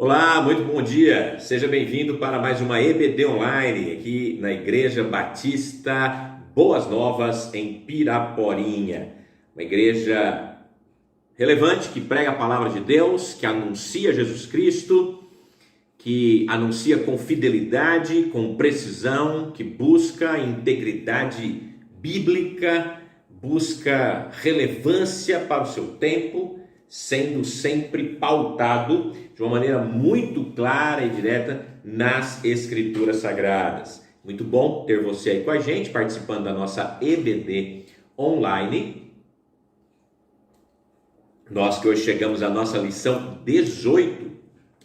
Olá, muito bom dia. Seja bem-vindo para mais uma EBD Online aqui na Igreja Batista Boas Novas em Piraporinha. Uma igreja relevante que prega a palavra de Deus, que anuncia Jesus Cristo, que anuncia com fidelidade, com precisão, que busca integridade bíblica, busca relevância para o seu tempo, sendo sempre pautado de uma maneira muito clara e direta nas Escrituras Sagradas. Muito bom ter você aí com a gente, participando da nossa EBD online. Nós que hoje chegamos à nossa lição 18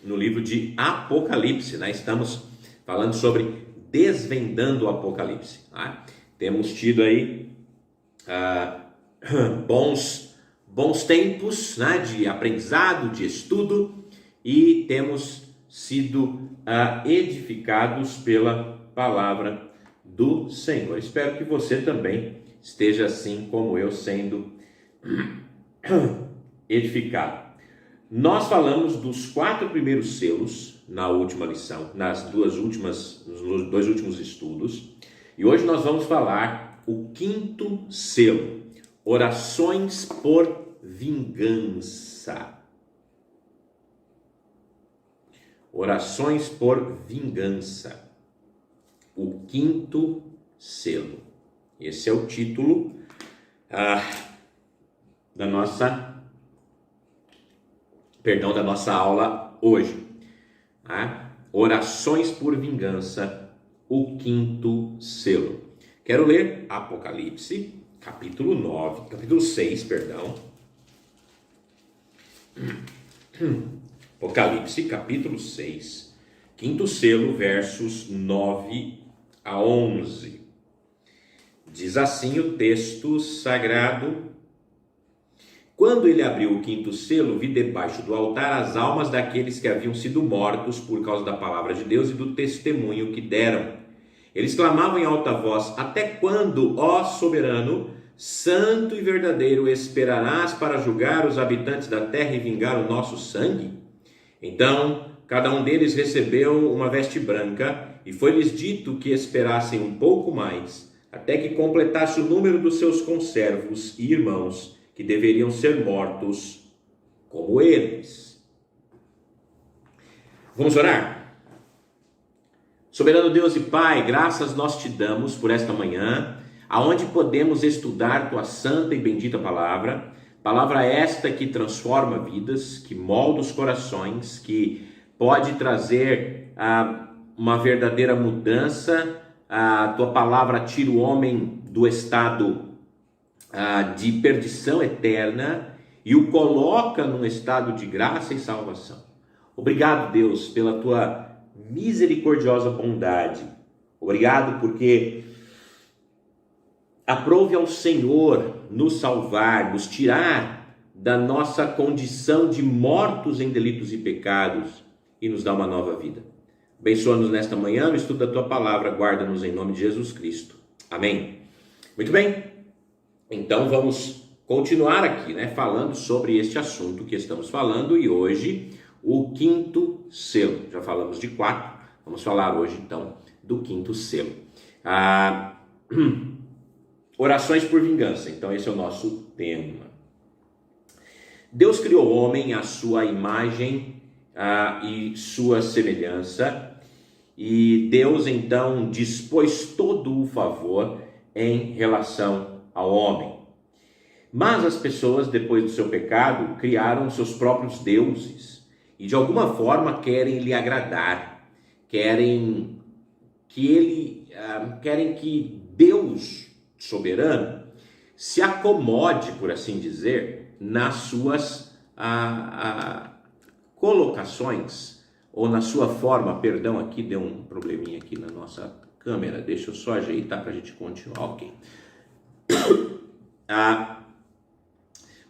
no livro de Apocalipse, né? Estamos falando sobre desvendando o Apocalipse. Né? Temos tido aí bons tempos, né, de aprendizado, de estudo, e temos sido edificados pela palavra do Senhor. Espero que você também esteja assim como eu, sendo edificado. Nós falamos dos 4 primeiros selos na última lição, nos dois últimos estudos, e hoje nós vamos falar o 5º selo, orações por vingança. Orações por vingança. O 5º selo. Esse é o título da nossa aula hoje. Orações por vingança, o 5º selo. Quero ler Apocalipse, capítulo 6. Apocalipse, capítulo 6, 5º selo, versos 9 a 11. Diz assim o texto sagrado: Quando ele abriu o 5º selo, vi debaixo do altar as almas daqueles que haviam sido mortos por causa da palavra de Deus e do testemunho que deram. Eles clamavam em alta voz: Até quando, ó soberano, santo e verdadeiro, esperarás para julgar os habitantes da terra e vingar o nosso sangue? Então, cada um deles recebeu uma veste branca, e foi-lhes dito que esperassem um pouco mais, até que completasse o número dos seus conservos e irmãos, que deveriam ser mortos como eles. Vamos orar? Soberano Deus e Pai, graças nós te damos por esta manhã, aonde podemos estudar tua santa e bendita palavra esta que transforma vidas, que molda os corações, que pode trazer uma verdadeira mudança. A tua palavra tira o homem do estado de perdição eterna e o coloca num estado de graça e salvação. Obrigado, Deus, pela tua misericordiosa bondade. Obrigado porque aprove ao Senhor nos salvar, nos tirar da nossa condição de mortos em delitos e pecados e nos dar uma nova vida. Abençoa-nos nesta manhã no estudo da tua palavra, guarda-nos em nome de Jesus Cristo. Amém. Muito bem, então vamos continuar aqui, né, falando sobre este assunto que estamos falando, e hoje o 5º selo. Já falamos de 4, vamos falar hoje então do 5º selo. Orações por vingança, então esse é o nosso tema. Deus criou o homem à sua imagem e sua semelhança, e Deus então dispôs todo o favor em relação ao homem. Mas as pessoas, depois do seu pecado, criaram seus próprios deuses, e de alguma forma querem lhe agradar, querem que Deus soberano se acomode, por assim dizer, nas suas colocações, ou na sua forma. Perdão, aqui deu um probleminha aqui na nossa câmera, deixa eu só ajeitar para a gente continuar, ok.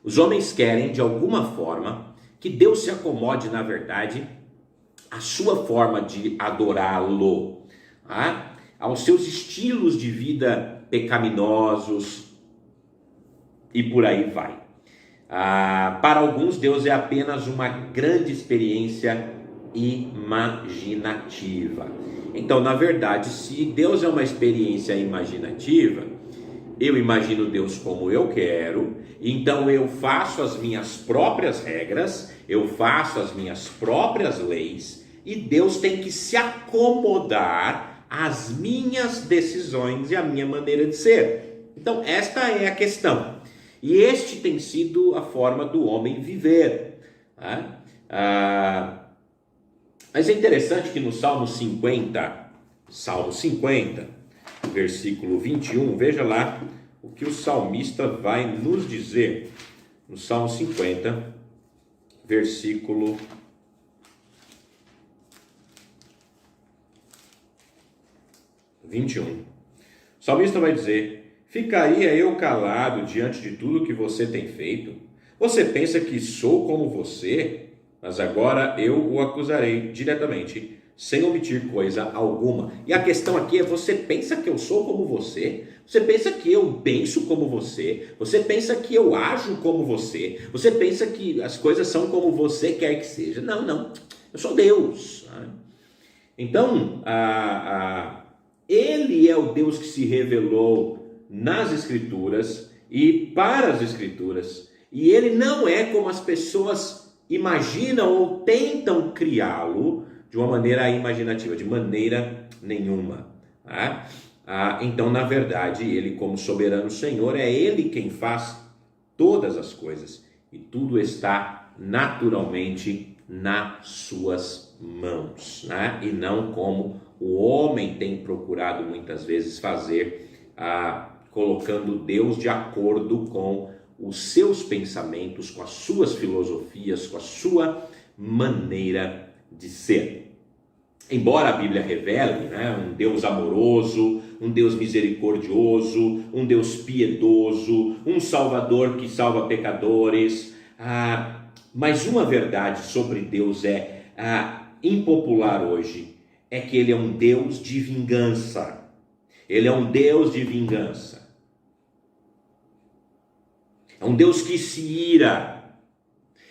Os homens querem, de alguma forma, que Deus se acomode, na verdade, à sua forma de adorá-lo, aos seus estilos de vida pecaminosos, e por aí vai. Para alguns, Deus é apenas uma grande experiência imaginativa. Então, na verdade, se Deus é uma experiência imaginativa, eu imagino Deus como eu quero, então eu faço as minhas próprias regras, eu faço as minhas próprias leis, e Deus tem que se acomodar às minhas decisões e à minha maneira de ser. Então, esta é a questão. E este tem sido a forma do homem viver. Tá? Mas é interessante que no Salmo 50, versículo 21, veja lá o que o salmista vai nos dizer. No Salmo 50, versículo 21. O salmista vai dizer: ficaria eu calado diante de tudo que você tem feito? Você pensa que sou como você? Mas agora eu o acusarei diretamente, sem omitir coisa alguma. E a questão aqui é: você pensa que eu sou como você? Você pensa que eu penso como você? Você pensa que eu ajo como você? Você pensa que as coisas são como você quer que seja? Não, não. Eu sou Deus. Então, Ele é o Deus que se revelou nas Escrituras e para as Escrituras. E Ele não é como as pessoas imaginam ou tentam criá-lo de uma maneira imaginativa, de maneira nenhuma. Então, na verdade, Ele, como soberano Senhor, é Ele quem faz todas as coisas. E tudo está naturalmente nas suas mãos, e não como o homem tem procurado muitas vezes fazer, colocando Deus de acordo com os seus pensamentos, com as suas filosofias, com a sua maneira de ser. Embora a Bíblia revele um Deus amoroso, um Deus misericordioso, um Deus piedoso, um Salvador que salva pecadores, mas uma verdade sobre Deus impopular hoje, é que Ele é um Deus de vingança. Ele é um Deus de vingança. É um Deus que se ira.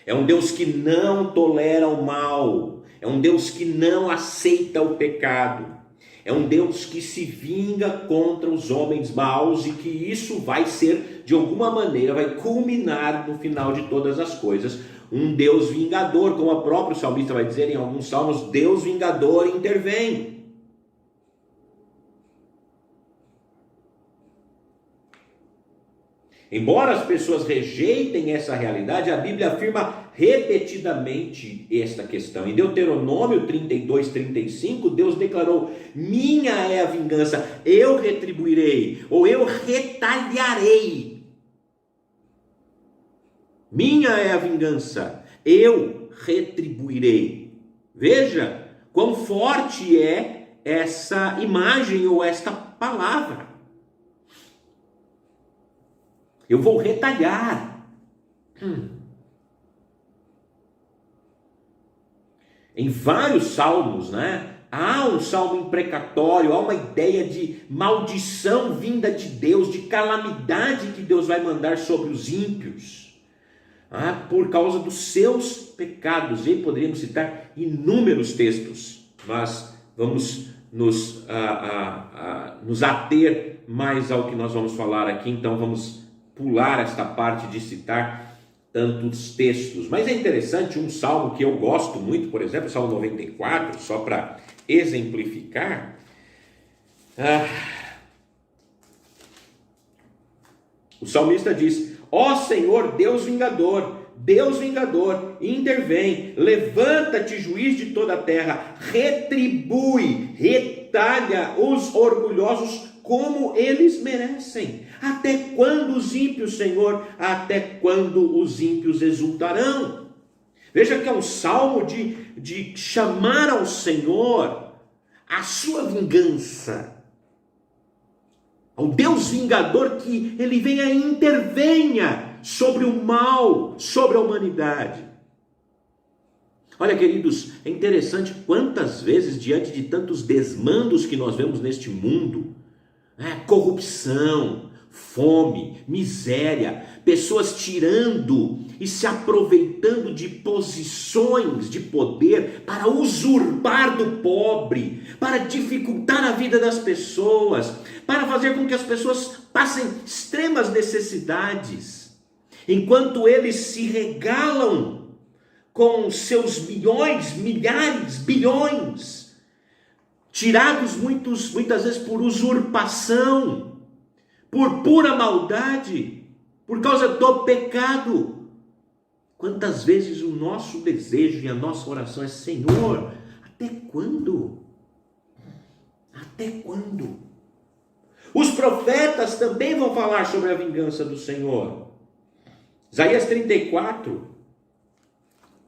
É um Deus que não tolera o mal. É um Deus que não aceita o pecado. É um Deus que se vinga contra os homens maus e que isso vai ser, de alguma maneira, vai culminar no final de todas as coisas. Um Deus vingador, como o próprio salmista vai dizer em alguns salmos: Deus vingador intervém. Embora as pessoas rejeitem essa realidade, a Bíblia afirma repetidamente esta questão. Em Deuteronômio 32, 35, Deus declarou: minha é a vingança, eu retribuirei, ou eu retalharei. Minha é a vingança, eu retribuirei. Veja quão forte é essa imagem ou esta palavra. Eu vou retalhar. Em vários salmos, há um salmo imprecatório, há uma ideia de maldição vinda de Deus, de calamidade que Deus vai mandar sobre os ímpios, por causa dos seus pecados. E poderíamos citar inúmeros textos, mas vamos nos ater mais ao que nós vamos falar aqui. Então vamos pular esta parte de citar tantos textos. Mas é interessante um salmo que eu gosto muito, por exemplo, o Salmo 94, só para exemplificar. O salmista diz: ó Senhor, Deus vingador, intervém, levanta-te, juiz de toda a terra, retribui, retalha os orgulhosos como eles merecem. Até quando os ímpios, Senhor, até quando os ímpios exultarão? Veja que é um salmo de chamar ao Senhor a sua vingança, ao Deus vingador, que Ele venha e intervenha sobre o mal, sobre a humanidade. Olha, queridos, é interessante quantas vezes, diante de tantos desmandos que nós vemos neste mundo, corrupção, fome, miséria, pessoas tirando e se aproveitando de posições de poder para usurpar do pobre, para dificultar a vida das pessoas, para fazer com que as pessoas passem extremas necessidades, enquanto eles se regalam com seus milhões, milhares, bilhões, tirados muitas vezes por usurpação, por pura maldade, por causa do pecado. Quantas vezes o nosso desejo e a nossa oração é: Senhor, até quando? Até quando? Os profetas também vão falar sobre a vingança do Senhor. Isaías 34,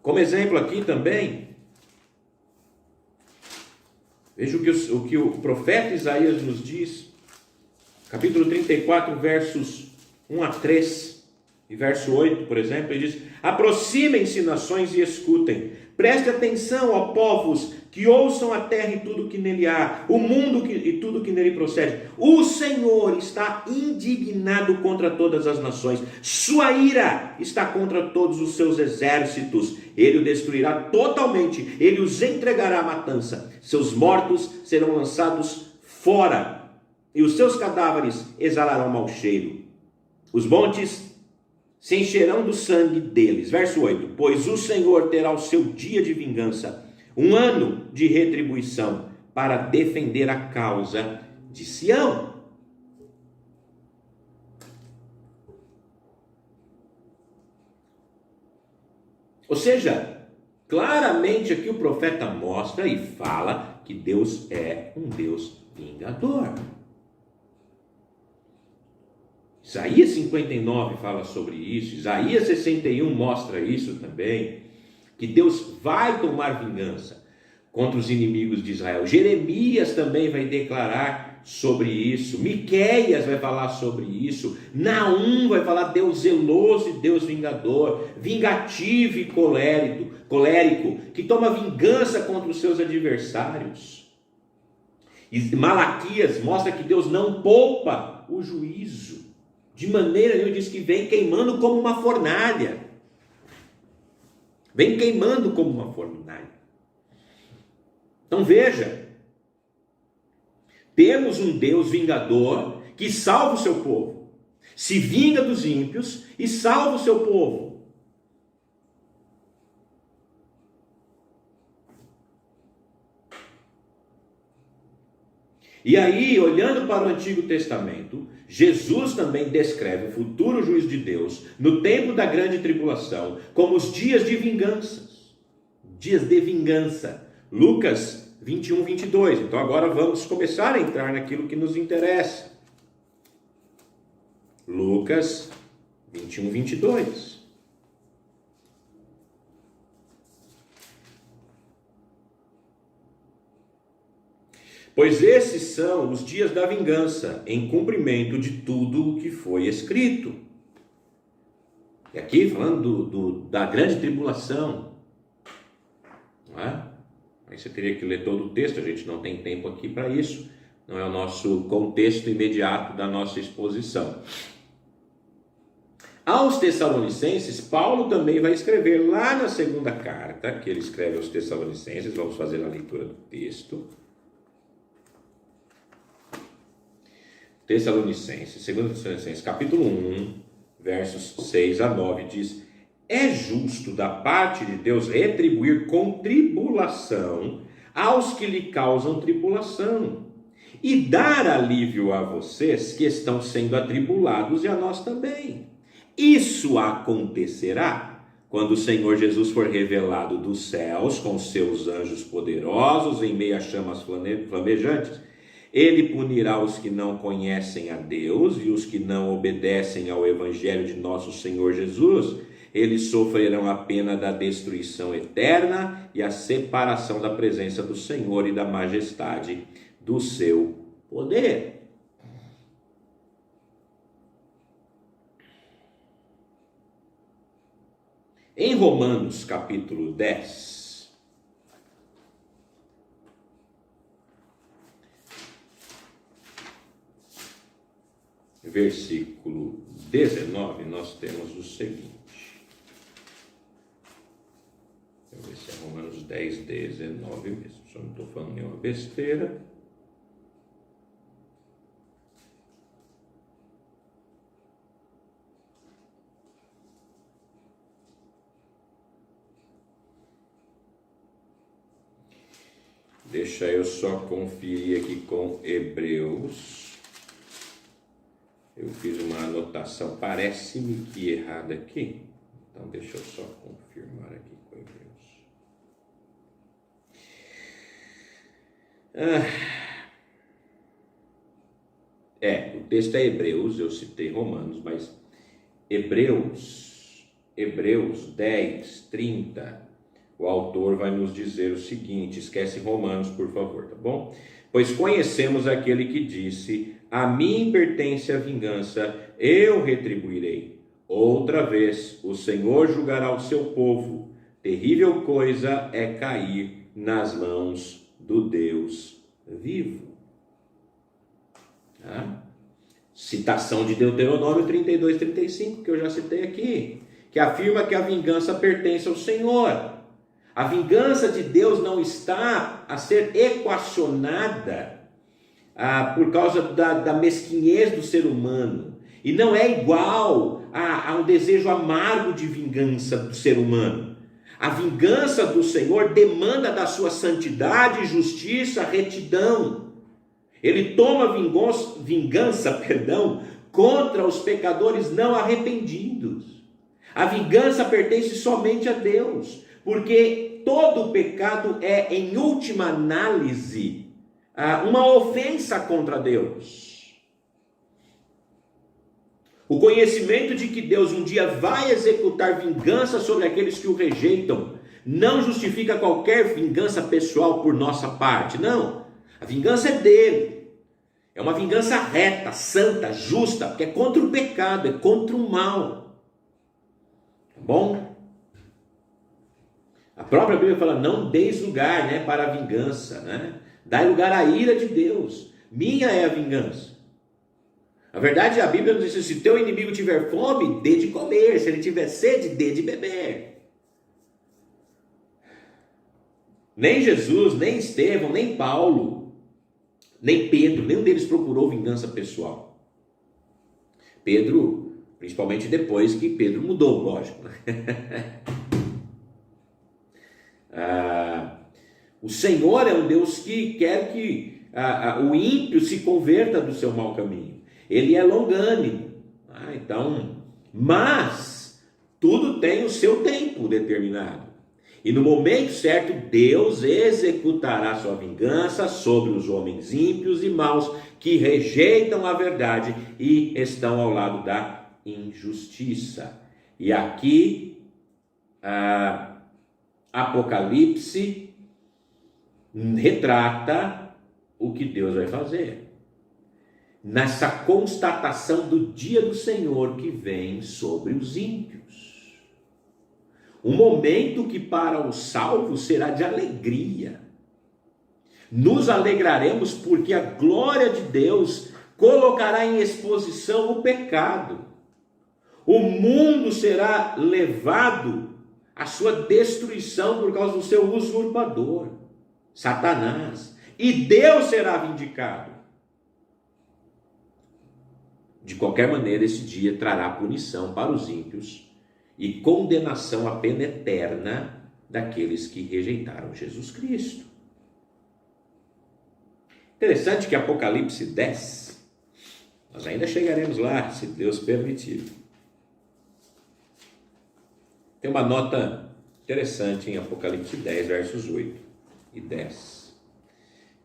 como exemplo aqui também, veja o que o profeta Isaías nos diz, capítulo 34, versos 1 a 3, e verso 8, por exemplo, ele diz: aproximem-se, nações, e escutem, preste atenção, ó povos, que ouçam a terra e tudo que nele há, o mundo e tudo que nele procede. O Senhor está indignado contra todas as nações, sua ira está contra todos os seus exércitos. Ele o destruirá totalmente, ele os entregará à matança, seus mortos serão lançados fora, e os seus cadáveres exalarão mau cheiro. Os montes se encherão do sangue deles. Verso 8: pois o Senhor terá o seu dia de vingança, um ano de retribuição, para defender a causa de Sião. Ou seja, claramente aqui o profeta mostra e fala que Deus é um Deus vingador. Isaías 59 fala sobre isso, Isaías 61 mostra isso também, que Deus vai tomar vingança contra os inimigos de Israel. Jeremias também vai declarar sobre isso, Miqueias vai falar sobre isso, Naum vai falar Deus zeloso e Deus vingador, vingativo e colérico, que toma vingança contra os seus adversários. E Malaquias mostra que Deus não poupa o juízo, de maneira nenhuma, diz que vem queimando como uma fornalha. Vem queimando como uma fornalha. Então veja, temos um Deus vingador que salva o seu povo, se vinga dos ímpios e salva o seu povo. E aí, olhando para o Antigo Testamento, Jesus também descreve o futuro juízo de Deus no tempo da grande tribulação como os dias de vingança. Dias de vingança. Lucas 21, 22. Então agora vamos começar a entrar naquilo que nos interessa. Lucas 21, 22. Pois esses são os dias da vingança, em cumprimento de tudo o que foi escrito. E aqui falando da grande tribulação, não é? Aí você teria que ler todo o texto, a gente não tem tempo aqui para isso, não é o nosso contexto imediato da nossa exposição. Aos Tessalonicenses, Paulo também vai escrever lá na segunda carta, que ele escreve aos Tessalonicenses, vamos fazer a leitura do texto. Tessalonicenses, 2 Tessalonicenses, capítulo 1, versos 6 a 9, diz: é justo da parte de Deus retribuir com tribulação aos que lhe causam tribulação, e dar alívio a vocês que estão sendo atribulados e a nós também. Isso acontecerá quando o Senhor Jesus for revelado dos céus com seus anjos poderosos em meio a chamas flamejantes. Ele punirá os que não conhecem a Deus e os que não obedecem ao Evangelho de nosso Senhor Jesus. Eles sofrerão a pena da destruição eterna e a separação da presença do Senhor e da majestade do seu poder. Em Romanos capítulo 10, versículo 19, nós temos o seguinte. Deixa eu ver se é Romanos 10, 19 mesmo. Só não estou falando nenhuma besteira. Deixa eu só conferir aqui com Hebreus. Eu fiz uma anotação, parece-me que errada aqui. Então deixa eu só confirmar aqui com Hebreus. O texto é Hebreus, eu citei Romanos, mas Hebreus 10, 30... O autor vai nos dizer o seguinte, esquece Romanos, por favor, tá bom? Pois conhecemos aquele que disse, a mim pertence a vingança, eu retribuirei. Outra vez, o Senhor julgará o seu povo. Terrível coisa é cair nas mãos do Deus vivo. Citação de Deuteronômio 32, 35, que eu já citei aqui, que afirma que a vingança pertence ao Senhor. A vingança de Deus não está a ser equacionada por causa da mesquinhez do ser humano. E não é igual a um desejo amargo de vingança do ser humano. A vingança do Senhor demanda da sua santidade, justiça, retidão. Ele toma vingança contra os pecadores não arrependidos. A vingança pertence somente a Deus, porque todo pecado é, em última análise, uma ofensa contra Deus. O conhecimento de que Deus um dia vai executar vingança sobre aqueles que o rejeitam não justifica qualquer vingança pessoal por nossa parte, não. A vingança é dele. É uma vingança reta, santa, justa, porque é contra o pecado, é contra o mal. Tá bom? A própria Bíblia fala, não deis lugar, para a vingança, Dai lugar à ira de Deus. Minha é a vingança. Na verdade, a Bíblia nos diz, se teu inimigo tiver fome, dê de comer. Se ele tiver sede, dê de beber. Nem Jesus, nem Estevão, nem Paulo, nem Pedro, nenhum deles procurou vingança pessoal. Pedro, principalmente depois que Pedro mudou, lógico. O Senhor é um Deus que quer que o ímpio se converta do seu mau caminho. Ele é longânimo. Mas tudo tem o seu tempo determinado. E no momento certo, Deus executará sua vingança sobre os homens ímpios e maus que rejeitam a verdade e estão ao lado da injustiça. E aqui, Apocalipse retrata o que Deus vai fazer. Nessa constatação do dia do Senhor que vem sobre os ímpios. Um momento que para os salvos será de alegria. Nos alegraremos porque a glória de Deus colocará em exposição o pecado. O mundo será levado à sua destruição por causa do seu usurpador, Satanás. E Deus será vindicado. De qualquer maneira, esse dia trará punição para os ímpios e condenação à pena eterna daqueles que rejeitaram Jesus Cristo. Interessante que Apocalipse 10, nós ainda chegaremos lá, se Deus permitir. Tem uma nota interessante em Apocalipse 10, versos 8 e 10,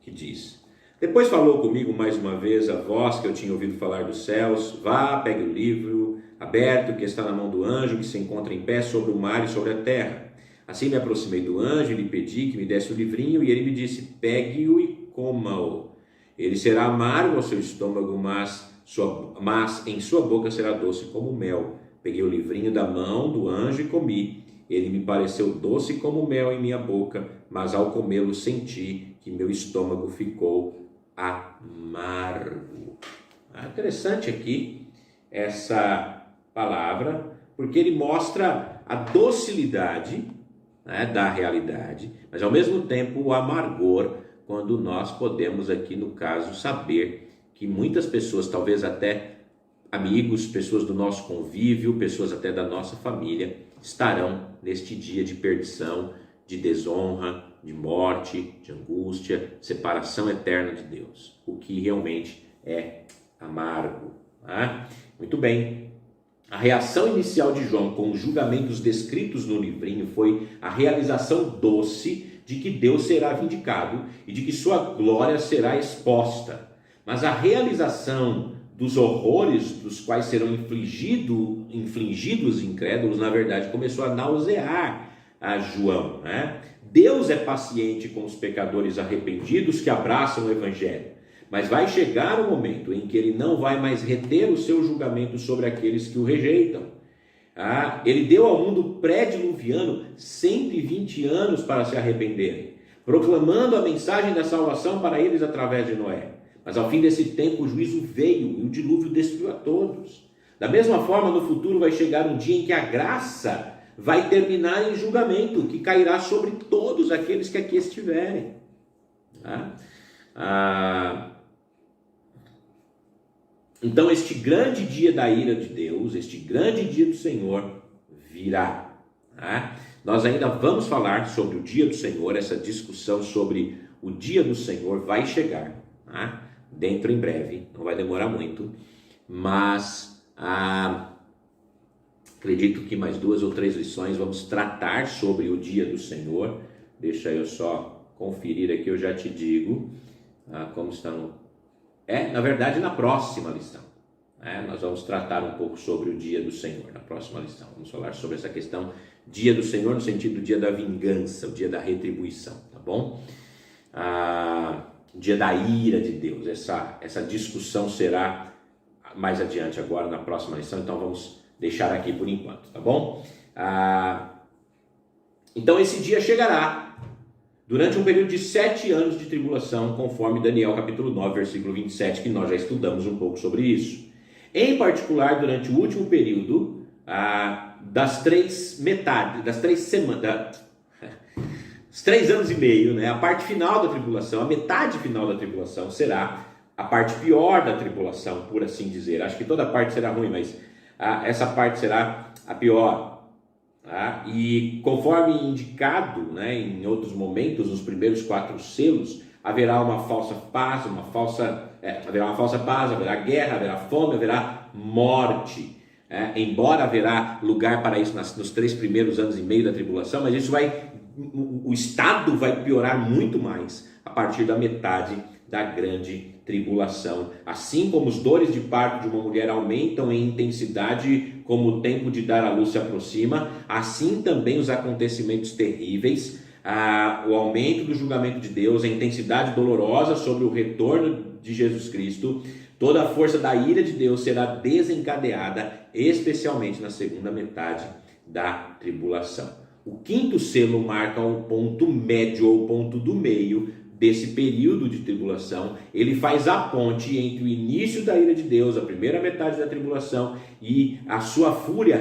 que diz: Depois falou comigo mais uma vez a voz que eu tinha ouvido falar dos céus, vá, pegue o livro aberto que está na mão do anjo que se encontra em pé sobre o mar e sobre a terra. Assim me aproximei do anjo e lhe pedi que me desse o livrinho, e ele me disse: pegue-o e coma-o. Ele será amargo ao seu estômago, mas em sua boca será doce como mel. Peguei o livrinho da mão do anjo e comi. Ele me pareceu doce como mel em minha boca, mas ao comê-lo senti que meu estômago ficou amargo. Interessante aqui essa palavra, porque ele mostra a docilidade, né, da realidade, mas ao mesmo tempo o amargor, quando nós podemos aqui no caso saber que muitas pessoas, talvez até amigos, pessoas do nosso convívio, pessoas até da nossa família, estarão neste dia de perdição, de desonra, de morte, de angústia, separação eterna de Deus, o que realmente é amargo. Tá? Muito bem. A reação inicial de João com os julgamentos descritos no livrinho foi a realização doce de que Deus será vindicado e de que sua glória será exposta. Mas a realização dos horrores dos quais serão infligidos incrédulos, na verdade, começou a nausear a João, né? Deus é paciente com os pecadores arrependidos que abraçam o Evangelho, mas vai chegar o momento em que ele não vai mais reter o seu julgamento sobre aqueles que o rejeitam. Ele deu ao mundo pré-diluviano 120 anos para se arrependerem, proclamando a mensagem da salvação para eles através de Noé. Mas ao fim desse tempo o juízo veio e o dilúvio destruiu a todos. Da mesma forma, no futuro vai chegar um dia em que a graça vai terminar em julgamento, que cairá sobre todos aqueles que aqui estiverem. Então este grande dia da ira de Deus, este grande dia do Senhor virá. Nós ainda vamos falar sobre o dia do Senhor, essa discussão sobre o dia do Senhor vai chegar, dentro em breve, não vai demorar muito, mas acredito que mais 2 ou 3 lições vamos tratar sobre o dia do Senhor. Deixa eu só conferir aqui, eu já te digo como está na verdade na próxima lição, nós vamos tratar um pouco sobre o dia do Senhor, na próxima lição, vamos falar sobre essa questão, dia do Senhor no sentido do dia da vingança, o dia da retribuição, tá bom? Dia da ira de Deus, essa discussão será mais adiante agora na próxima lição, então vamos deixar aqui por enquanto, tá bom? Então esse dia chegará durante um período de 7 anos de tribulação, conforme Daniel capítulo 9, versículo 27, que nós já estudamos um pouco sobre isso. Em particular, durante o último período das 3 semanas, os 3 anos e meio, né? A parte final da tribulação, a metade final da tribulação será a parte pior da tribulação, por assim dizer. Acho que toda parte será ruim, mas essa parte será a pior. E conforme indicado, né, em outros momentos, nos primeiros 4 selos, haverá uma falsa paz, haverá guerra, haverá fome, haverá morte. Embora haverá lugar para isso nos 3 primeiros anos e meio da tribulação, mas o estado vai piorar muito mais a partir da metade da grande tribulação. Assim como as dores de parto de uma mulher aumentam em intensidade como o tempo de dar à luz se aproxima, assim também os acontecimentos terríveis, o aumento do julgamento de Deus, a intensidade dolorosa sobre o retorno de Jesus Cristo, toda a força da ira de Deus será desencadeada, especialmente na segunda metade da tribulação. O 5º selo marca o ponto médio ou ponto do meio desse período de tribulação. Ele faz a ponte entre o início da ira de Deus, a primeira metade da tribulação, e a sua fúria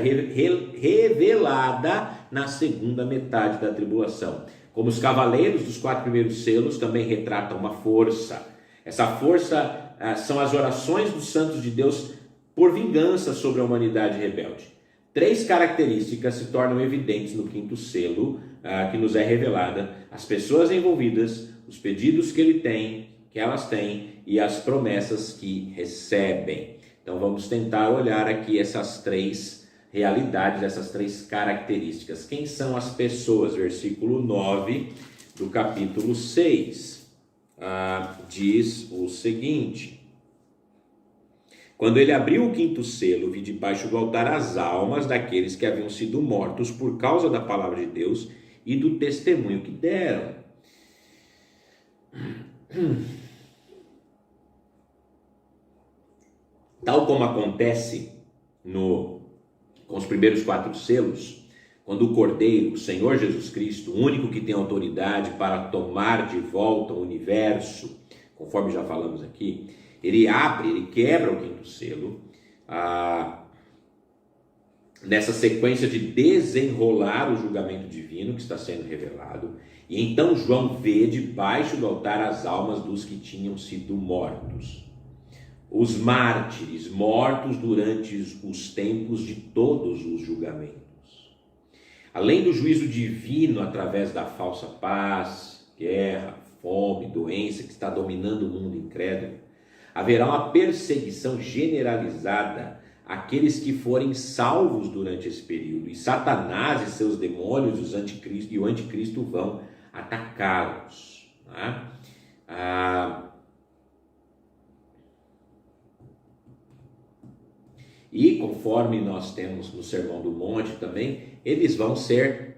revelada na segunda metade da tribulação. Como os cavaleiros dos 4 primeiros selos também retratam uma força. Essa força são as orações dos santos de Deus por vingança sobre a humanidade rebelde. 3 características se tornam evidentes no 5º selo, que nos é revelada: as pessoas envolvidas, os pedidos que elas têm e as promessas que recebem. Então vamos tentar olhar aqui essas 3 realidades, essas 3 características. Quem são as pessoas? Versículo 9 do capítulo 6 diz o seguinte: quando ele abriu o 5º selo, vi debaixo do altar as almas daqueles que haviam sido mortos por causa da palavra de Deus e do testemunho que deram. Tal como acontece com os primeiros 4 selos, quando o Cordeiro, o Senhor Jesus Cristo, o único que tem autoridade para tomar de volta o universo, conforme já falamos aqui, Ele abre, ele quebra o quinto selo, nessa sequência de desenrolar o julgamento divino que está sendo revelado. E então João vê debaixo do altar as almas dos que tinham sido mortos. Os mártires mortos durante os tempos de todos os julgamentos. Além do juízo divino através da falsa paz, guerra, fome, doença que está dominando o mundo incrédulo, haverá uma perseguição generalizada àqueles que forem salvos durante esse período. E Satanás e seus demônios, os anticristo, e o anticristo vão atacá-los. Tá? E conforme nós temos no Sermão do Monte também, eles vão ser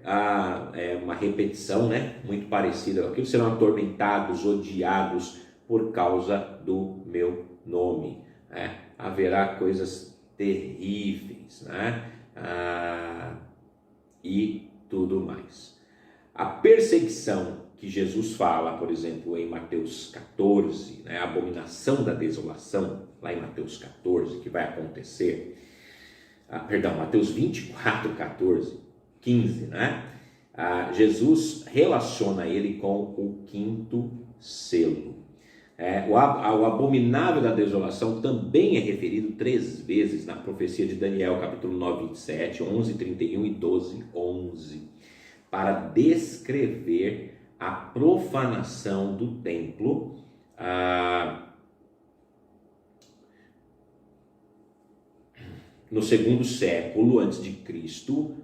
uma repetição, né, muito parecida com aquilo, serão atormentados, odiados por causa do meu nome. Né? Haverá coisas terríveis, né? E tudo mais. A perseguição que Jesus fala, por exemplo, em Mateus 14, né, a abominação da desolação, lá em Mateus 14, que vai acontecer, Mateus 24, 14, 15, né? Jesus relaciona ele com o quinto selo. O abominável da desolação também é referido 3 vezes na profecia de Daniel, capítulo 9, 27, 11, 31 e 12, 11, para descrever a profanação do templo, no 2º século antes de Cristo,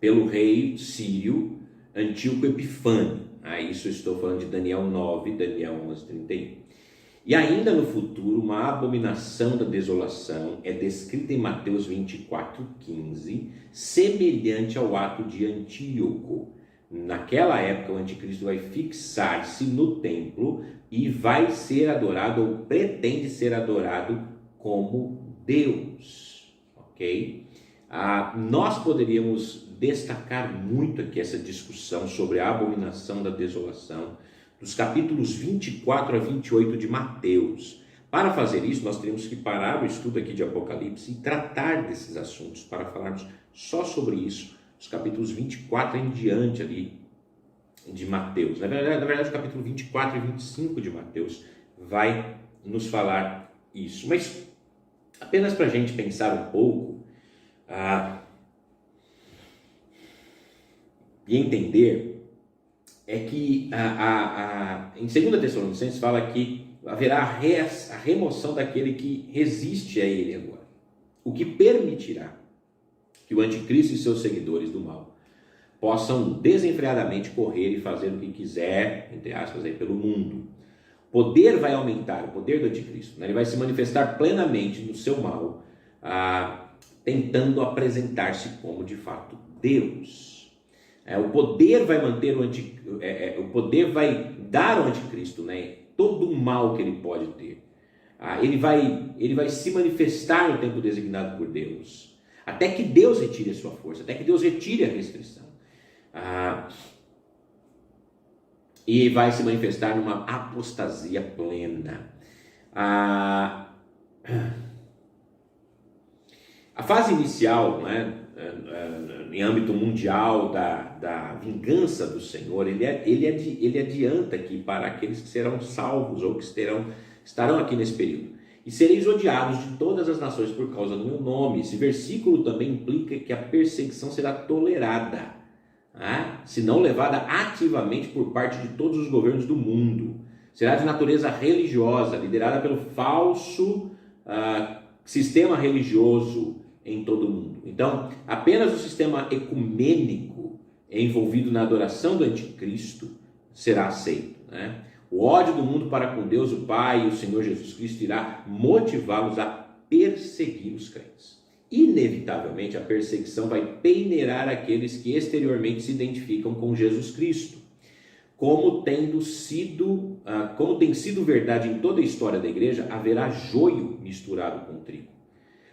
pelo rei sírio Antíoco Epifânio. Isso eu estou falando de Daniel 9, Daniel 11, 31. E ainda no futuro, uma abominação da desolação é descrita em Mateus 24, 15, semelhante ao ato de Antíoco. Naquela época, o anticristo vai fixar-se no templo e vai ser adorado, ou pretende ser adorado, como Deus. Ok? Nós poderíamos destacar muito aqui essa discussão sobre a abominação da desolação, dos capítulos 24 a 28 de Mateus. Para fazer isso, nós teríamos que parar o estudo aqui de Apocalipse e tratar desses assuntos, para falarmos só sobre isso, os capítulos 24 em diante ali de Mateus. Na verdade, o capítulo 24 e 25 de Mateus vai nos falar isso. Mas apenas para a gente pensar um pouco e entender, é que em 2 Tessalonicenses fala que haverá a remoção daquele que resiste a ele agora, o que permitirá que o anticristo e seus seguidores do mal possam desenfreadamente correr e fazer o que quiser, entre aspas, aí, pelo mundo. O poder vai aumentar, o poder do anticristo, né? Ele vai se manifestar plenamente no seu mal, tentando apresentar-se como de fato Deus. O poder vai manter o poder vai dar ao anticristo, né, todo o mal que ele pode ter. Ele vai se manifestar no tempo designado por Deus, até que Deus retire a sua força, até que Deus retire a restrição. E vai se manifestar numa apostasia plena. A fase inicial, né, em âmbito mundial da vingança do Senhor, ele adianta aqui para aqueles que serão salvos ou que estarão aqui nesse período. E sereis odiados de todas as nações por causa do meu nome. Esse versículo também implica que a perseguição será tolerada, se não levada ativamente por parte de todos os governos do mundo. Será de natureza religiosa, liderada pelo falso sistema religioso em todo o mundo. Então, apenas o sistema ecumênico envolvido na adoração do anticristo será aceito, né? O ódio do mundo para com Deus, o Pai e o Senhor Jesus Cristo irá motivá-los a perseguir os crentes. Inevitavelmente, a perseguição vai peneirar aqueles que exteriormente se identificam com Jesus Cristo. Como tem sido verdade em toda a história da igreja, haverá joio misturado com trigo.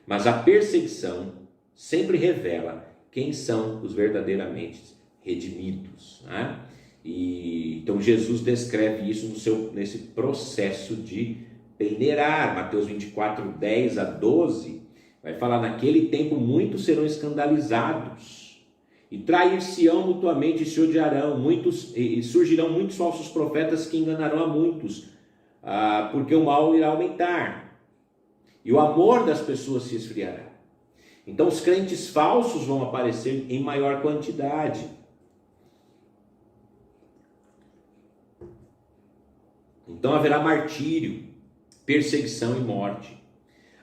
Mas a perseguição sempre revela quem são os verdadeiramente redimidos, né? E então Jesus descreve isso nesse processo de peneirar. Mateus 24, 10 a 12, vai falar: naquele tempo muitos serão escandalizados, e trair-se-ão mutuamente e se odiarão, e surgirão muitos falsos profetas que enganarão a muitos, porque o mal irá aumentar, e o amor das pessoas se esfriará. Então os crentes falsos vão aparecer em maior quantidade. Então haverá martírio, perseguição e morte.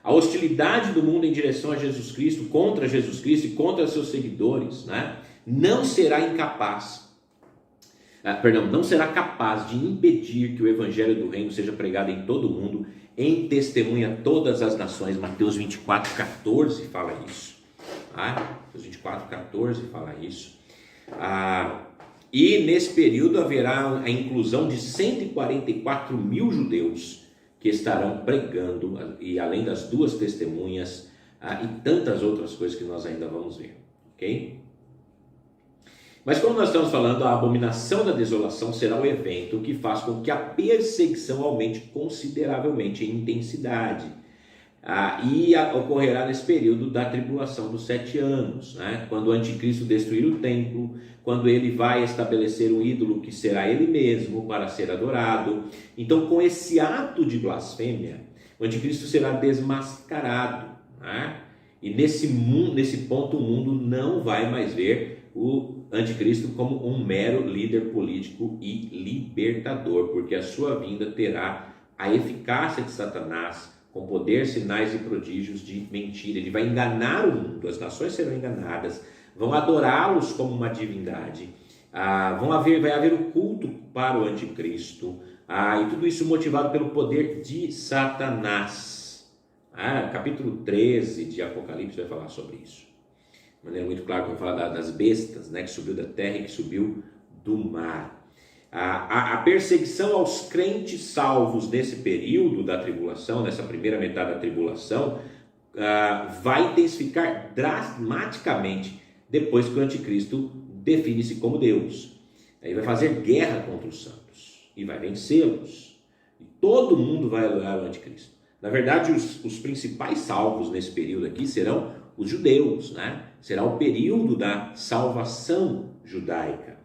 A hostilidade do mundo em direção a Jesus Cristo, contra Jesus Cristo e contra seus seguidores, né, não será capaz de impedir que o evangelho do reino seja pregado em todo o mundo, em testemunha a todas as nações. Mateus 24, 14 fala isso. Mateus 24, 14 fala isso. E nesse período haverá a inclusão de 144 mil judeus que estarão pregando, e além das 2 testemunhas, e tantas outras coisas que nós ainda vamos ver, ok? Mas como nós estamos falando, a abominação da desolação será o evento que faz com que a perseguição aumente consideravelmente em intensidade. E ocorrerá nesse período da tribulação dos 7 anos, né? Quando o anticristo destruir o templo, quando ele vai estabelecer um ídolo que será ele mesmo para ser adorado. Então, com esse ato de blasfêmia, o anticristo será desmascarado, né? E nesse ponto o mundo não vai mais ver o anticristo como um mero líder político e libertador, porque a sua vinda terá a eficácia de Satanás, com poder, sinais e prodígios de mentira. Ele vai enganar o mundo, as nações serão enganadas, vão adorá-los como uma divindade, vai haver o culto para o anticristo, e tudo isso motivado pelo poder de Satanás. Capítulo 13 de Apocalipse vai falar sobre isso, de maneira muito clara, quando fala das bestas, né, que subiu da terra e que subiu do mar. A perseguição aos crentes salvos nesse período da tribulação, nessa primeira metade da tribulação, vai intensificar dramaticamente depois que o anticristo define-se como Deus. Aí vai fazer guerra contra os santos e vai vencê-los. E todo mundo vai adorar o anticristo. Na verdade, os principais salvos nesse período aqui serão os judeus, né? Será o período da salvação judaica.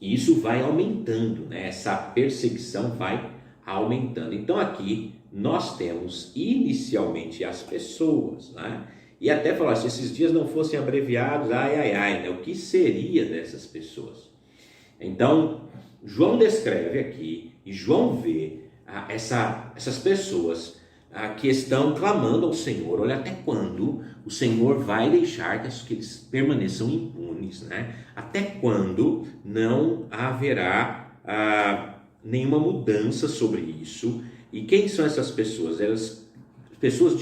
E isso vai aumentando, né? Essa perseguição vai aumentando. Então aqui nós temos inicialmente as pessoas, né? E até falar, se esses dias não fossem abreviados, né? O que seria dessas pessoas? Então João descreve aqui, e João vê essas pessoas que estão clamando ao Senhor. Olha, até quando o Senhor vai deixar que eles permaneçam impunes, né? Até quando não haverá nenhuma mudança sobre isso? E quem são essas pessoas? Elas pessoas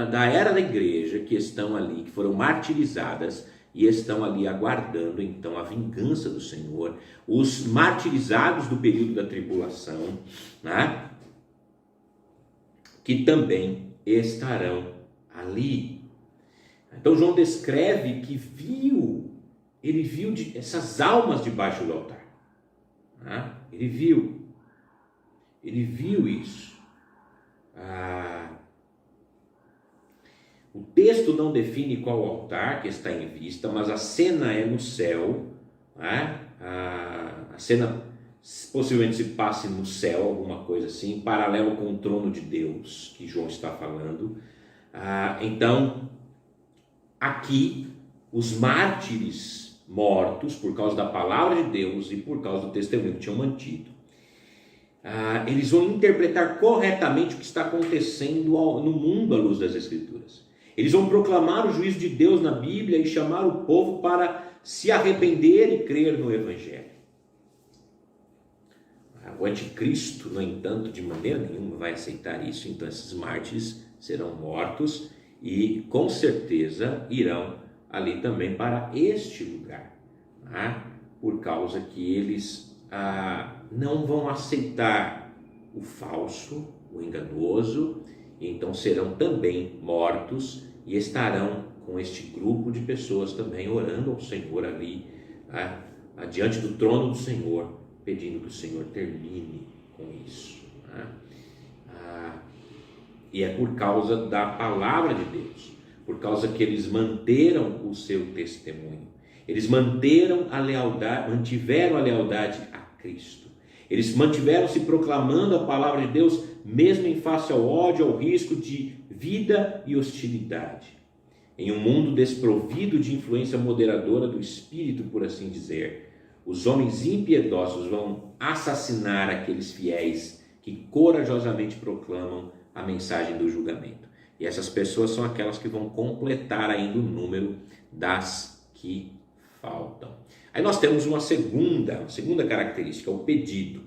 da era da igreja que estão ali, que foram martirizadas e estão ali aguardando então a vingança do Senhor. Os martirizados do período da tribulação, né? Que também estarão ali. Então João descreve que ele viu essas almas debaixo do altar. Ele viu isso. O texto não define qual altar que está em vista, mas a cena é no céu. A cena possivelmente se passe no céu, alguma coisa assim, paralelo com o trono de Deus que João está falando. Então, aqui, os mártires mortos por causa da palavra de Deus e por causa do testemunho que tinham mantido, eles vão interpretar corretamente o que está acontecendo no mundo à luz das Escrituras. Eles vão proclamar o juízo de Deus na Bíblia e chamar o povo para se arrepender e crer no Evangelho. O anticristo, no entanto, de maneira nenhuma vai aceitar isso. Então esses mártires serão mortos e com certeza irão ali também para este lugar, por causa que eles não vão aceitar o falso, o enganoso, e então serão também mortos e estarão com este grupo de pessoas também orando ao Senhor ali diante do trono do Senhor, pedindo que o Senhor termine com isso. E é por causa da palavra de Deus, por causa que eles manteram o seu testemunho, eles mantiveram a lealdade a Cristo, eles mantiveram-se proclamando a palavra de Deus, mesmo em face ao ódio, ao risco de vida e hostilidade. Em um mundo desprovido de influência moderadora do Espírito, por assim dizer, os homens impiedosos vão assassinar aqueles fiéis que corajosamente proclamam a mensagem do julgamento. E essas pessoas são aquelas que vão completar ainda o número das que faltam. Aí nós temos uma segunda característica, o pedido.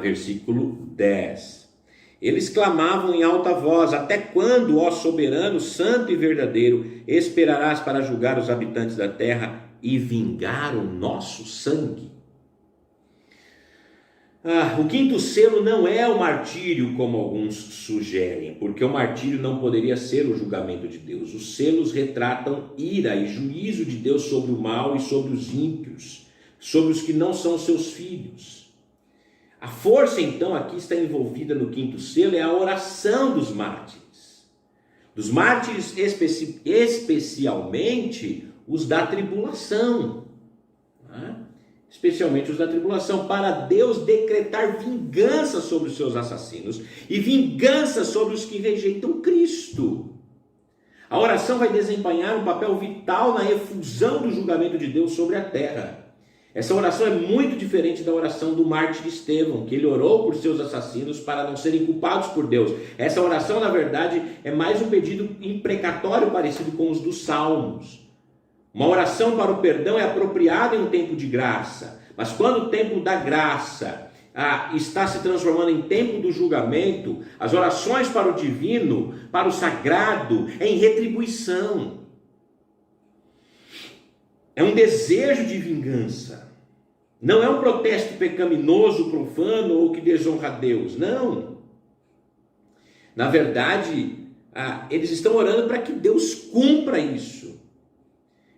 Versículo 10. Eles clamavam em alta voz: até quando, ó soberano, santo e verdadeiro, esperarás para julgar os habitantes da terra e vingar o nosso sangue? O quinto selo não é o martírio, como alguns sugerem, porque o martírio não poderia ser o julgamento de Deus. Os selos retratam ira e juízo de Deus sobre o mal e sobre os ímpios, sobre os que não são seus filhos. A força, então, aqui está envolvida no quinto selo, é a oração dos mártires. Dos mártires, especialmente os da tribulação. Especialmente os da tribulação, para Deus decretar vingança sobre os seus assassinos e vingança sobre os que rejeitam Cristo. A oração vai desempenhar um papel vital na efusão do julgamento de Deus sobre a terra. Essa oração é muito diferente da oração do mártir Estevão, que ele orou por seus assassinos para não serem culpados por Deus. Essa oração, na verdade, é mais um pedido imprecatório parecido com os dos Salmos. Uma oração para o perdão é apropriada em um tempo de graça, mas quando o tempo da graça está se transformando em tempo do julgamento, as orações para o divino, para o sagrado, é em retribuição. É um desejo de vingança. Não é um protesto pecaminoso, profano ou que desonra a Deus. Não. Na verdade, eles estão orando para que Deus cumpra isso.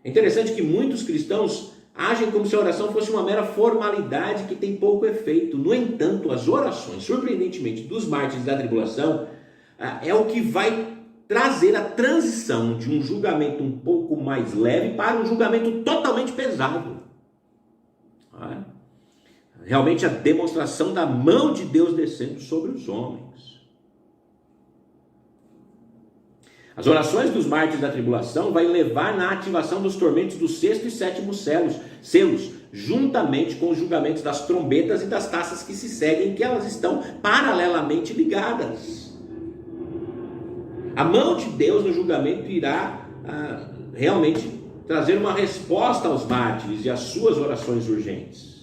É interessante que muitos cristãos agem como se a oração fosse uma mera formalidade que tem pouco efeito. No entanto, as orações, surpreendentemente, dos mártires da tribulação, é o que vai trazer a transição de um julgamento um pouco mais leve para um julgamento totalmente pesado. Realmente a demonstração da mão de Deus descendo sobre os homens. As orações dos mártires da tribulação vai levar na ativação dos tormentos do sexto e sétimo selos, juntamente com os julgamentos das trombetas e das taças que se seguem, que elas estão paralelamente ligadas. A mão de Deus no julgamento irá realmente trazer uma resposta aos mártires e às suas orações urgentes.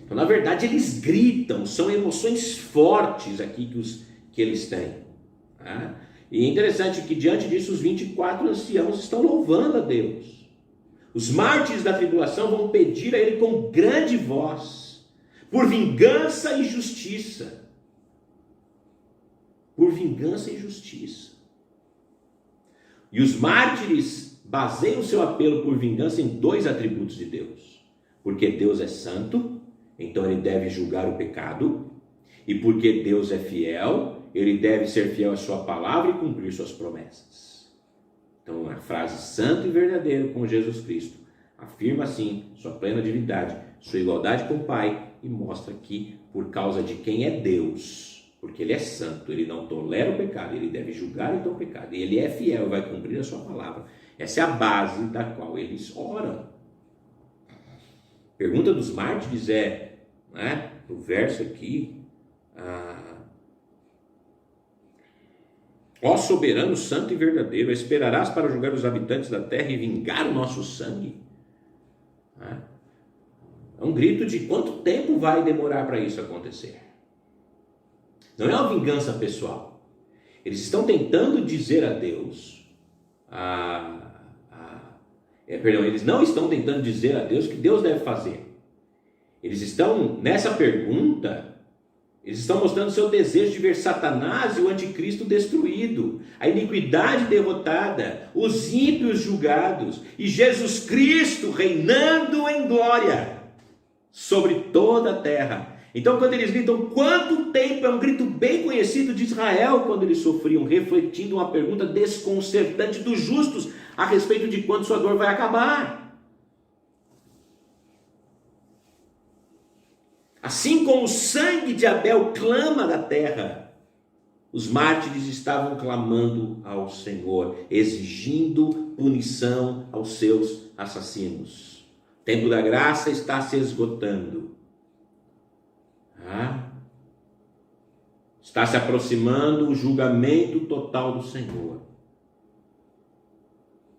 Então, na verdade, eles gritam, são emoções fortes aqui que eles têm. E é interessante que diante disso os 24 anciãos estão louvando a Deus. Os mártires da tribulação vão pedir a Ele com grande voz, por vingança e justiça. Por vingança e justiça. E os mártires baseiam seu apelo por vingança em dois atributos de Deus. Porque Deus é santo, então Ele deve julgar o pecado. E porque Deus é fiel, Ele deve ser fiel à sua palavra e cumprir suas promessas. Então a frase santo e verdadeiro com Jesus Cristo afirma assim sua plena divindade, sua igualdade com o Pai, e mostra que por causa de quem é Deus, porque Ele é santo, Ele não tolera o pecado, Ele deve julgar então o pecado, e Ele é fiel, vai cumprir a sua palavra. Essa é a base da qual eles oram. Pergunta dos mártires o verso aqui, ó soberano, santo e verdadeiro, esperarás para julgar os habitantes da terra e vingar o nosso sangue? É um grito de quanto tempo vai demorar para isso acontecer. Não é uma vingança pessoal. Eles estão tentando dizer a Deus, eles não estão tentando dizer a Deus o que Deus deve fazer. Eles estão, nessa pergunta, Eles estão mostrando seu desejo de ver Satanás e o anticristo destruído, a iniquidade derrotada, os ímpios julgados e Jesus Cristo reinando em glória sobre toda a terra. Então, quando eles gritam, quanto tempo? É um grito bem conhecido de Israel quando eles sofriam, refletindo uma pergunta desconcertante dos justos a respeito de quando sua dor vai acabar. Assim como o sangue de Abel clama da terra, os mártires estavam clamando ao Senhor, exigindo punição aos seus assassinos. O tempo da graça está se esgotando. Está se aproximando o julgamento total do Senhor.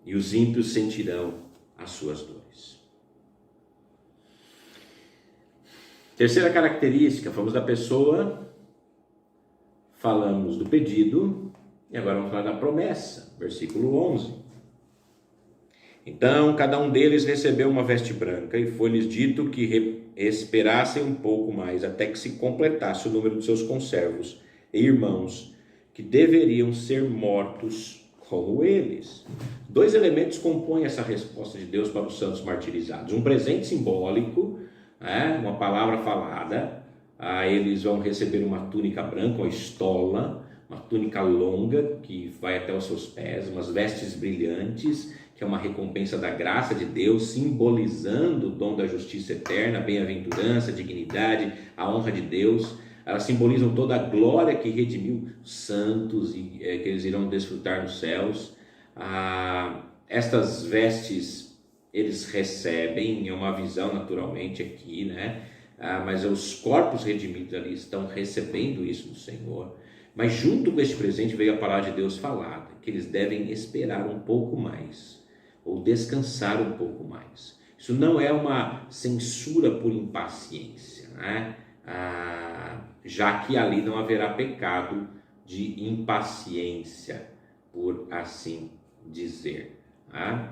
E os ímpios sentirão as suas dores. Terceira característica, falamos da pessoa, falamos do pedido, e agora vamos falar da promessa, versículo 11. Então, cada um deles recebeu uma veste branca, e foi-lhes dito que esperassem um pouco mais, até que se completasse o número de seus conservos e irmãos, que deveriam ser mortos como eles. Dois elementos compõem essa resposta de Deus para os santos martirizados. Um presente simbólico, uma palavra falada. Eles vão receber uma túnica branca, uma estola, uma túnica longa que vai até os seus pés, umas vestes brilhantes, que é uma recompensa da graça de Deus, simbolizando o dom da justiça eterna, a bem-aventurança, a dignidade, a honra de Deus. Elas simbolizam toda a glória que redimiu os santos e que eles irão desfrutar nos céus. Estas vestes eles recebem, é uma visão naturalmente aqui, né? Mas os corpos redimidos ali estão recebendo isso do Senhor. Mas junto com este presente veio a palavra de Deus falada, que eles devem esperar um pouco mais, ou descansar um pouco mais. Isso não é uma censura por impaciência, né? Já que ali não haverá pecado de impaciência, por assim dizer.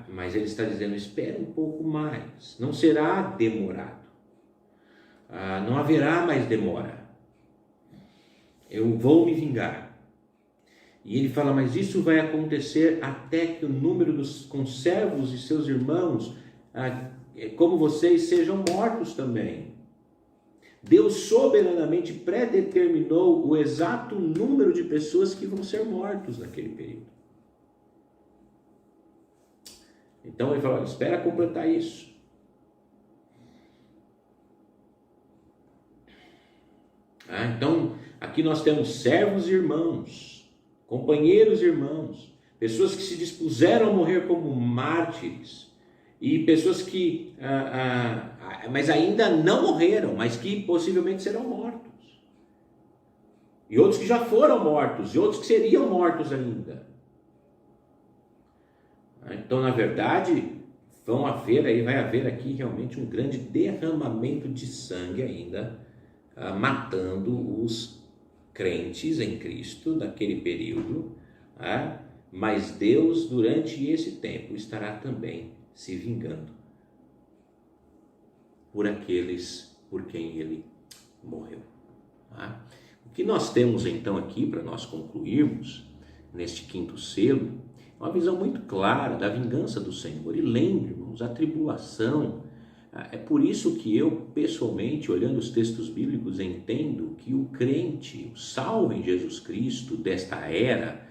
Mas ele está dizendo, espere um pouco mais, não será demorado, não haverá mais demora, eu vou me vingar. E ele fala, mas isso vai acontecer até que o número dos conservos e seus irmãos, como vocês, sejam mortos também. Deus soberanamente predeterminou o exato número de pessoas que vão ser mortos naquele período. Então ele falou, espera completar isso. Então aqui nós temos servos e irmãos, companheiros e irmãos, pessoas que se dispuseram a morrer como mártires, e pessoas que mas ainda não morreram, mas que possivelmente serão mortos, e outros que já foram mortos, e outros que seriam mortos ainda. Então, na verdade, vai haver aqui realmente um grande derramamento de sangue ainda, matando os crentes em Cristo naquele período, mas Deus, durante esse tempo, estará também se vingando por aqueles por quem ele morreu. O que nós temos então aqui, para nós concluirmos, neste quinto selo, uma visão muito clara da vingança do Senhor. E lembre, irmãos, a tribulação, é por isso que eu, pessoalmente, olhando os textos bíblicos, entendo que o crente, o salvo em Jesus Cristo desta era,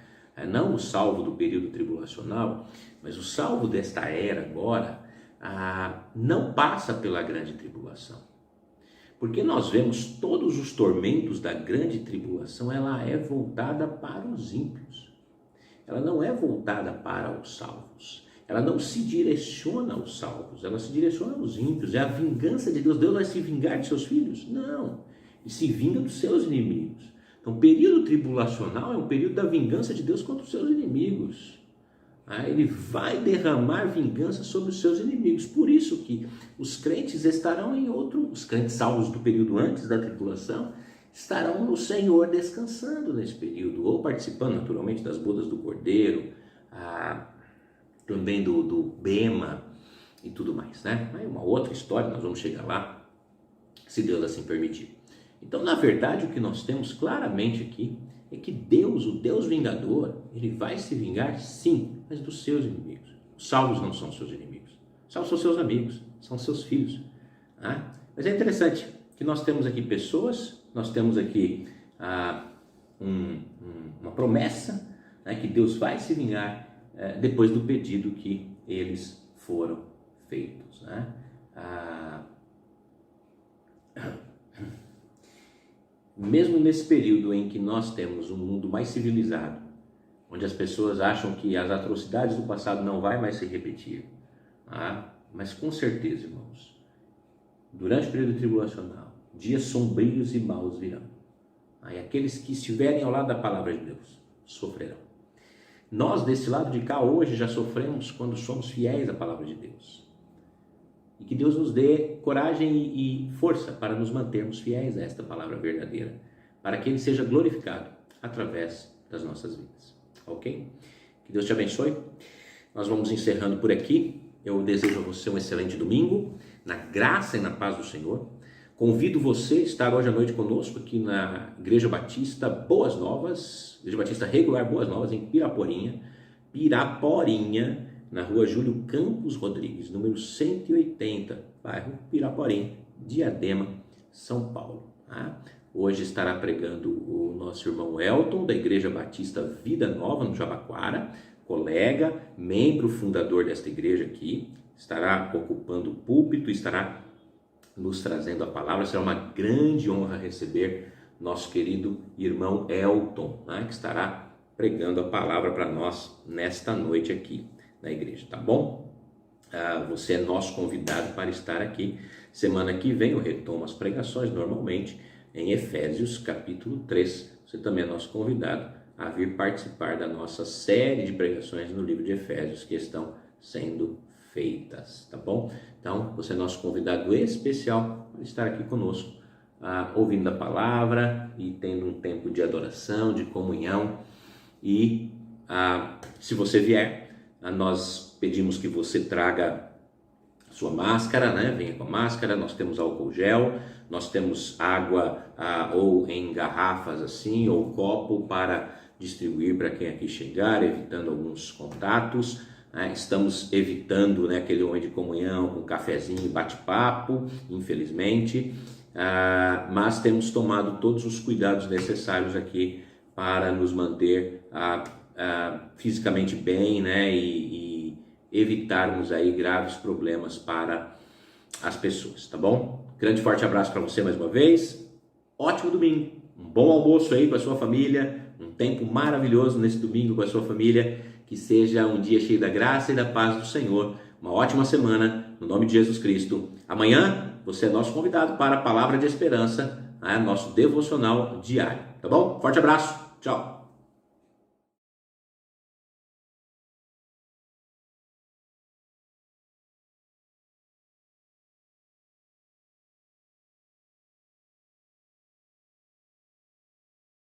não o salvo do período tribulacional, mas o salvo desta era agora, não passa pela grande tribulação. Porque nós vemos todos os tormentos da grande tribulação, ela é voltada para os ímpios. Ela não é voltada para os salvos. Ela não se direciona aos salvos, ela se direciona aos ímpios. É a vingança de Deus. Deus vai se vingar de seus filhos? Não. Ele se vinga dos seus inimigos. Então, o período tribulacional é um período da vingança de Deus contra os seus inimigos. Ele vai derramar vingança sobre os seus inimigos. Por isso que os crentes estarão os crentes salvos do período antes da tribulação, estarão no Senhor descansando nesse período, ou participando naturalmente das bodas do Cordeiro, também do Bema e tudo mais, né? Aí uma outra história, nós vamos chegar lá, se Deus assim permitir. Então, na verdade, o que nós temos claramente aqui é que Deus, o Deus vingador, ele vai se vingar sim, mas dos seus inimigos. Os salvos não são seus inimigos, os salvos são seus amigos, são seus filhos. Tá? Mas é interessante que nós temos aqui pessoas, nós temos aqui uma promessa, né, que Deus vai se vingar depois do pedido que eles foram feitos. Né? Mesmo nesse período em que nós temos um mundo mais civilizado, onde as pessoas acham que as atrocidades do passado não vai mais se repetir, mas com certeza, irmãos, durante o período tribulacional, dias sombrios e maus virão. E aqueles que estiverem ao lado da palavra de Deus sofrerão. Nós, desse lado de cá, hoje já sofremos quando somos fiéis à palavra de Deus. E que Deus nos dê coragem e força para nos mantermos fiéis a esta palavra verdadeira, para que Ele seja glorificado através das nossas vidas. Ok? Que Deus te abençoe. Nós vamos encerrando por aqui. Eu desejo a você um excelente domingo, na graça e na paz do Senhor. Convido você a estar hoje à noite conosco aqui na Igreja Batista Boas Novas, Igreja Batista Regular Boas Novas, em Piraporinha, na rua Júlio Campos Rodrigues, número 180, bairro Piraporinha, Diadema, São Paulo. Tá? Hoje estará pregando o nosso irmão Elton, da Igreja Batista Vida Nova, no Jabaquara, colega, membro fundador desta igreja aqui, estará ocupando o púlpito, estará nos trazendo a palavra. Será uma grande honra receber nosso querido irmão Elton, né, que estará pregando a palavra para nós nesta noite aqui na igreja, tá bom? Você é nosso convidado para estar aqui. Semana que vem eu retomo as pregações normalmente em Efésios capítulo 3. Você também é nosso convidado a vir participar da nossa série de pregações no livro de Efésios que estão sendo feitas, tá bom? Então, você é nosso convidado especial para estar aqui conosco, ouvindo a palavra e tendo um tempo de adoração, de comunhão. E se você vier, nós pedimos que você traga sua máscara, né? Venha com a máscara. Nós temos álcool gel, nós temos água ou em garrafas assim, ou copo para distribuir para quem aqui chegar, evitando alguns contatos. Estamos evitando, né, aquele momento de comunhão com cafezinho e bate-papo, infelizmente, mas temos tomado todos os cuidados necessários aqui para nos manter fisicamente bem, né, e evitarmos aí graves problemas para as pessoas, tá bom? Grande forte abraço para você mais uma vez, ótimo domingo, um bom almoço aí com a sua família, um tempo maravilhoso nesse domingo com a sua família. Que seja um dia cheio da graça e da paz do Senhor. Uma ótima semana, no nome de Jesus Cristo. Amanhã, você é nosso convidado para a Palavra de Esperança, nosso devocional diário. Tá bom? Forte abraço. Tchau.